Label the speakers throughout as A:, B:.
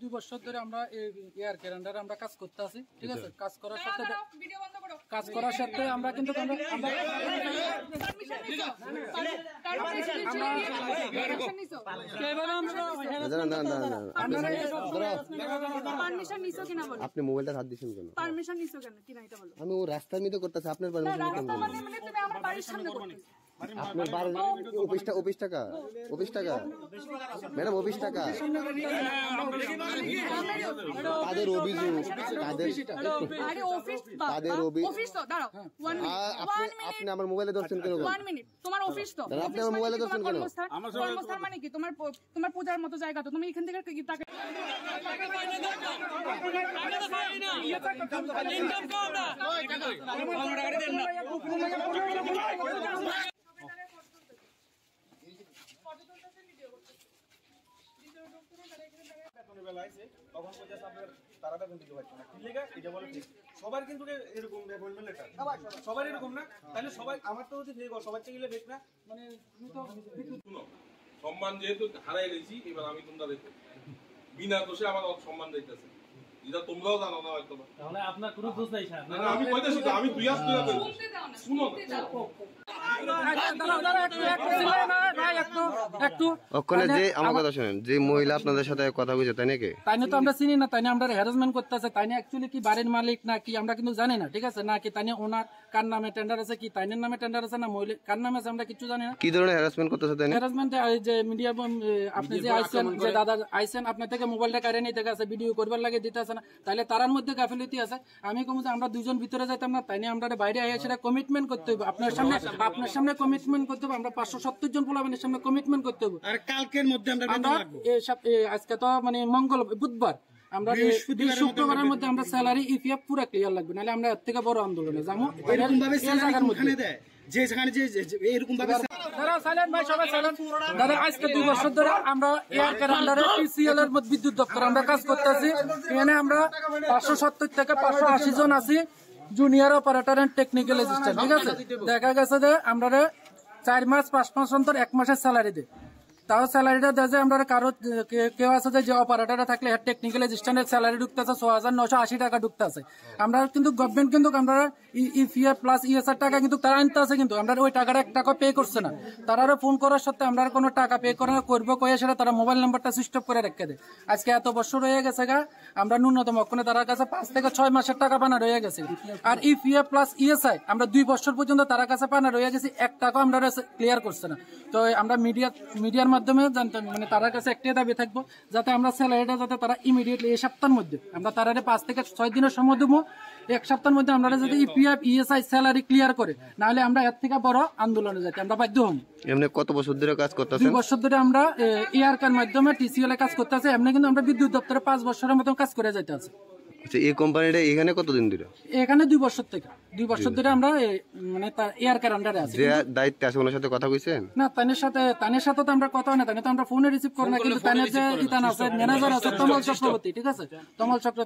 A: 2 বছর ধরে আমরা এয়ার ক্যালেন্ডারে আমরা কাজ করতে আছি, ঠিক আছে। কাজ করার সাথে আমরা কিন্তু
B: আপনি মোবাইলটা হাত দিচ্ছেন কেন?
C: পারমিশন নিছো কেন? কি না এটা বলো।
B: আমি ও রাস্তার মধ্যে করতেছি, আপনার পারমিশন কেন?
C: রাস্তা মানে তুমি আমার বাড়ির সামনে করতেছো।
B: আপনার বাড়ি অফিস টাকা ম্যাডাম, অফিস টাকা তাদের অভিযোগ, আপনি আমার মোবাইলে ধরছেন কেন?
C: 1 মিনিট, তোমার অফিস তো,
B: আপনি আমার মোবাইলে ধরছেন কেন?
C: কর্মস্থান মানে কি? তোমার পূজার মতো জায়গা তো, তুমি এখান থেকে টাকা
D: সবার কিন্তু এরকম সবার এরকম না, তাহলে সবাই আমার তো সবার চেয়ে বেশ না, মানে
E: সম্মান যেহেতু হারাই গেছি, এবার আমি তোমরা দেখো বিনা দোষে আমার সম্মান দিতেছে, যেটা তোমরাও জানো না হয়তো।
F: তাহলে আপনার কোনো দোষ নাই স্যার।
E: আমি কইতেছি তো, আমি দুই হাত ধরে শুনো
B: ওখানে যে আমার কথা শুনেন, যে মহিলা আপনাদের সাথে কথা বলছে তাই নাকি?
A: তাই না তো আমরা চিনি না, তাই না আমরা হ্যারাসমেন্ট করতেছে, তাই না অ্যাকচুয়ালি কি বাড়ির মালিক না কি আমরা কিন্তু জানি না, ঠিক আছে। না কি তাই না ওনার কার নামে টেন্ডার আছে, কি তাইনের নামে টেন্ডার আছে না মহিলা কার নামে আছে আমরা কিছু জানি না।
B: কি ধরনের হ্যারাসমেন্ট করতেছে তাই না?
A: হ্যারাসমেন্ট যে মিডিয়া, আপনি যে আইছেন, যে দাদা আইছেন, আপনার থেকে মোবাইলটা কারে নিতে গেছে, ভিডিও করবার লাগে দিতে আছে না, তাহলে তার মধ্যে গাফিলতি আছে। আমি কম যে আমরা দুজন ভিতরে যাইতাম না, তাই না আমরা বাইরে আইয়া সেটা কমিটমেন্ট করতে হবে, আপনার সামনে কমিটমেন্ট করতে হবে। আমরা 570 জন পোলাপানের সামনে কমিটমেন্ট করতে হবে।
D: আর কালকের মধ্যে আমরা
A: আজকে তো মানে বুধবার, আমরা শুক্রবারের মধ্যে আমরা স্যালারি ইপিএফ পুরো ক্লিয়ার লাগবে, নাহলে আমরা এর থেকে বড় আন্দোলনে যাবো। এরকম ভাবে দাদা আজকে 2 বছর ধরে আমরা এয়ার ক্যালেন্ডারে টিসিএল এর বিদ্যুৎ দপ্তর আমরা কাজ করতেছি। এখানে আমরা 570 থেকে 580 জন আছি, junior operator and technical assistant, ঠিক আছে। দেখা গেছে যে আমরা 4 মাস 5 মাস অন্তর 1 মাসের স্যালারি দিই, তাও স্যালারিটা দেয় যে আমরা কারো কেউ আছে যে অপারেটরে থাকলে হেড টেকনিক্যাল অ্যাসিস্ট্যান্টের স্যালারি ঢুকতেছে 6980 টাকা ঢুকতেছে। আমরা কিন্তু গভর্নমেন্ট কিন্তু আমরা ইপিএফ প্লাস ইএসআর টাকা কিন্তু তারা আনতে আছে, কিন্তু আমরা ওই টাকাটা 1 টাকা পে করছে না। তারা ফোন করার সত্ত্বে আমরা কোনো টাকা পে করবো কয়ে সেটা তারা মোবাইল নাম্বারটা সুইচ অফ করে রেখে দেয়। আজকে এত বছর হয়ে গেছে গা, আমরা ন্যূনতম ওখানে তার কাছে 5 থেকে 6 মাসের টাকা পানা রয়ে গেছে। আর ইপিএফ প্লাস ইএসআই আমরা 2 বছর পর্যন্ত তার কাছে পানা রয়ে গেছে, 1 টাকা আমরা ক্লিয়ার করছে না। তো আমরা মিডিয়ার মাধ্যমে জানতাম, মানে তার কাছে একটাই দাবি থাকবো যাতে আমরা স্যালারিটা যাতে তারা ইমিডিয়েটলি এই সপ্তাহের মধ্যে আমরা তারা 5 থেকে 6 দিনের সময় দেবো, 1 সপ্তাহের মধ্যে আমরা যদি ইপিএফ ইএসআই স্যালারি ক্লিয়ার করে, নাহলে আমরা এর থেকে বড় আন্দোলনে যাতে আমরা বাধ্য হব।
B: এমনি কত বছর ধরে কাজ করতেছেন?
A: 2 বছর ধরে আমরা এয়ারকার মাধ্যমে টিসিএল এ কাজ করতেছি। এমনি কিন্তু আমরা বিদ্যুৎ দপ্তরে 5 বছরের মতো কাজ করে যাইতে আছে।
B: আচ্ছা, এই কোম্পানিটা এখানে কতদিন ধরে?
A: এখানে 2 বছর থেকে 2 বছর ধরে আমরা মানে এয়ারকার আন্ডারে আছি।
B: যে দায়িত্বে আছে ওনার সাথে কথা কইছেন?
A: না, তানের সাথে তো আমরা কথা হয় না, তানে তো আমরা ফোনে রিসিভ করি না, কিন্তু তানের যে ইতান আছে ম্যানেজার আছে তমল চক্রবর্তী, ঠিক আছে,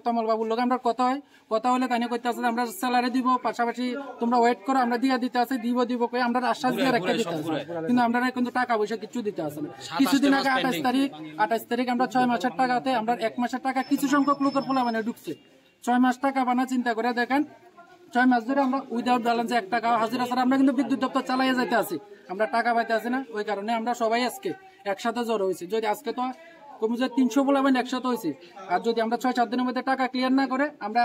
A: তমল বাবুর লোক আমরা কথা হলে তানে কইতে আছে আমরা স্যালারি দিব, পাশাপাশি তোমরা ওয়েট করো, আমরা দিয়া দিতে আছে, দিব কই আমরা আশ্বাস দিয়ে রেখে দিতে আছে, কিন্তু আমরা কিন্তু টাকা পয়সা কিছু দিতে আছে না। কিছুদিন আগে 28 তারিখ আমরা 6 মাসের টাকাতে আমরা 1 মাসের টাকা কিছু সংখ্যক লোকের পোলা মানে ঢুকছে। 6 মাস টাকা বানা চিন্তা করে দেখেন, 6 মাস ধরে আমরা উইদাউট ব্যালেন্সে 1 টাকা হাজিরা ছাড়া আমরা কিন্তু বিদ্যুৎ দপ্তর চালাইয়া যাইতে আছি, আমরা টাকা পাইতে আছি না। ওই কারণে আমরা সবাই আজকে একসাথে জড়ো হয়েছি। যদি আজকে তো কমে যায় 300 বলে একসাথে হয়েছি, আর যদি আমরা 6-7 দিনের মধ্যে টাকা ক্লিয়ার না করে, আমরা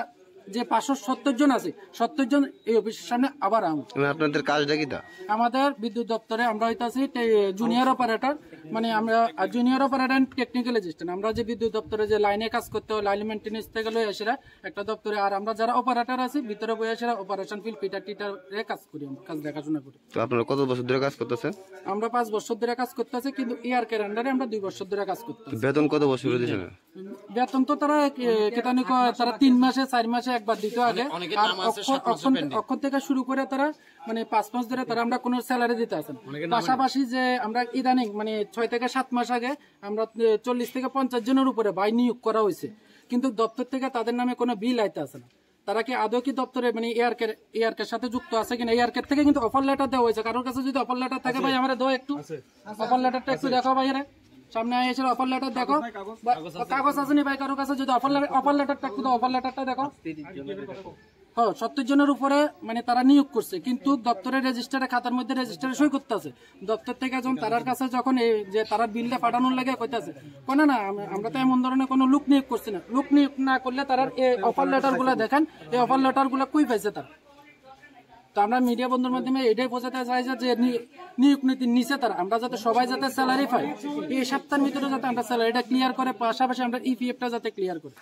A: যে 570 জন আছে 70 জন এই অফিসের সামনে আবার
B: আপনাদের কাজটা কি?
A: আমাদের বিদ্যুৎ দপ্তরে আমরা হইতাছি জুনিয়র অপারেটর, মানে আমরা junior operator and technical assistant. আমরা যে বিদ্যুৎ দপ্তরে যে লাইনে কাজ করতে হয়, লাইন মেইনটেনেন্স থেকে লয়ে আসেরা একটা দপ্তরে, আর আমরা যারা অপারেটর আছি ভিতরে বসে আসেরা অপারেশন ফিল্ড টিটারে কাজ করি, আমরা কাজ দেখাশোনা করি।
B: তো আপনারা কত বছর ধরে কাজ করতেছেন?
A: আমরা 5 বছর ধরে কাজ করতেছি, কিন্তু এয়ার ক্যালেন্ডারে আমরা 2 বছর ধরে কাজ করতেছি।
B: বেতন কত বছর দিয়েছেন?
A: বেতন তো তারা কেতানি তারা 3 মাসে 4 মাসে একবার দিত আগে, আর অক্ষর থেকে শুরু করে তারা মানে 5 মাস ধরে তারা আমরা কোনো স্যালারি দিতে আসেন। পাশাপাশি যে আমরা ইদানিং মানে 6 থেকে 7 মাস আগে আমরা 40 থেকে 50 জনের উপরে বাই নিয়োগ করা হয়েছে, কিন্তু দপ্তর থেকে তাদের নামে কোনো বিল আইতে আসে না। তারা কি আদৌ কি দপ্তরে মানে এয়ারকের সাথে যুক্ত আছে কিনা? এয়ারকের থেকে কিন্তু অফার লেটার দেওয়া হয়েছে। কারোর কাছে যদি অফার লেটার থাকে ভাই আমরা দাও একটু অফার লেটারটা একটু দেখো ভাই। সামনে এসে অফার লেটার দেখো, কাগজ আছে নি ভাই কারো কাছে? যদি অফার লেটারটা একটু দাও, অফার লেটারটা দেখো। 70 জনের উপরে মানে তারা নিয়োগ করছে, কিন্তু দপ্তরের রেজিস্টারে খাতার মধ্যে রেজিস্টারে সই করতে আছে। দপ্তর থেকে যখন তার কাছে যখন এই যে তারা বিলটা পাঠানোর লাগে কইতাছে কোন না আমরা তো এমন ধরনের কোনো লোক নিয়োগ করছি না। লোক নিয়োগ না করলে তারা এই অফার লেটার গুলা দেখেন, এই অফার লেটার গুলা কই পাইছে তারা? তো আমরা মিডিয়া বন্ধুর মাধ্যমে এটাই বোঝাতে চাই যে নিয়োগ নীতির নিচে তারা, আমরা যাতে সবাই যাতে স্যালারি পাই, এই সপ্তাহের ভিতরে যাতে আমরা স্যালারিটা ক্লিয়ার করে, পাশাপাশি আমরা ইপিএফটা যাতে ক্লিয়ার করি।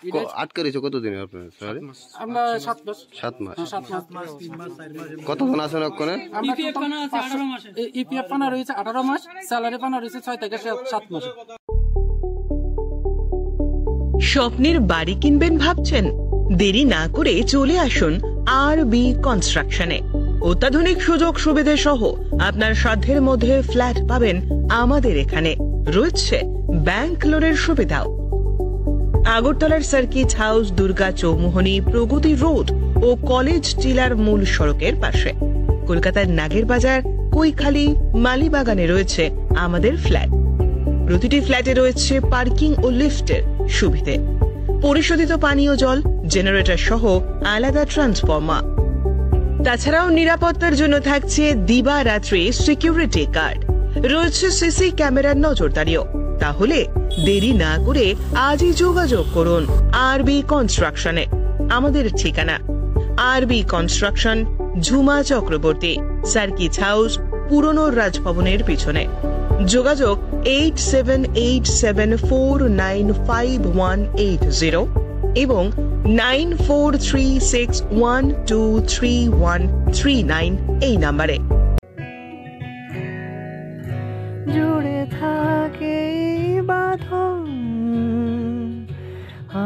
B: আটকে রয়েছে কতদিন আপনার স্যালারি?
A: আমরা 7 মাস।
B: 7 মাস।
A: 7 মাস।
B: কতজন আছেন ওখানে?
A: ইপিএফ পানা রয়েছে 18 মাস, স্যালারি পানা রয়েছে 6 থেকে 7 মাস।
G: স্বপ্নের বাড়ি কিনবেন ভাবছেন? দেরি না করে চলে আসুন আরবি কনস্ট্রাকশনে। অত্যাধুনিক সুযোগ সুবিধা সহ আপনার সাধ্যের মধ্যে ফ্ল্যাট পাবেন আমাদের এখানে। রয়েছে ব্যাংক লোনের সুবিধাও। আগরতলার সার্কিট হাউস, দুর্গা চৌমুহনী, প্রগতি রোড ও কলেজ টিলার মূল সড়কের পাশে। কলকাতার নাগের বাজার, কৈখালি, মালিবাগানে রয়েছে আমাদের ফ্ল্যাট। প্রতিটি ফ্ল্যাটে রয়েছে পার্কিং ও লিফটের সুবিধে, পরিশোধিত পানীয় জল, জেনারেটর সহ আলাদা ট্রান্সফরমার। তাছাড়াও নিরাপত্তার জন্য থাকছে দিবারাত্রি সিকিউরিটি গার্ড, রয়েছে সিসি ক্যামেরার নজরদারিও। তাহলে দেরি না করে আজই যোগাযোগ করুন আরবি কনস্ট্রাকশনে। আমাদের ঠিকানা আরবি construction, Jhuma Chakraborty, circuit house, পুরনো রাজভবনের পিছনে। যোগাযোগ 8787495180 এবং 9436123139 এই নাম্বারে।
H: জুড়ে থাকে বাঁধন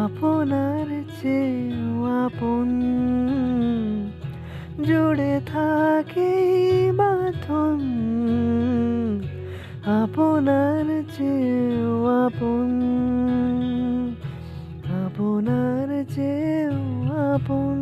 H: আপনার চেয়েও আপন, জুড়ে থাকে বাঁধন আপনার চেয়েও আপন, আপনার চেয়েও আপন।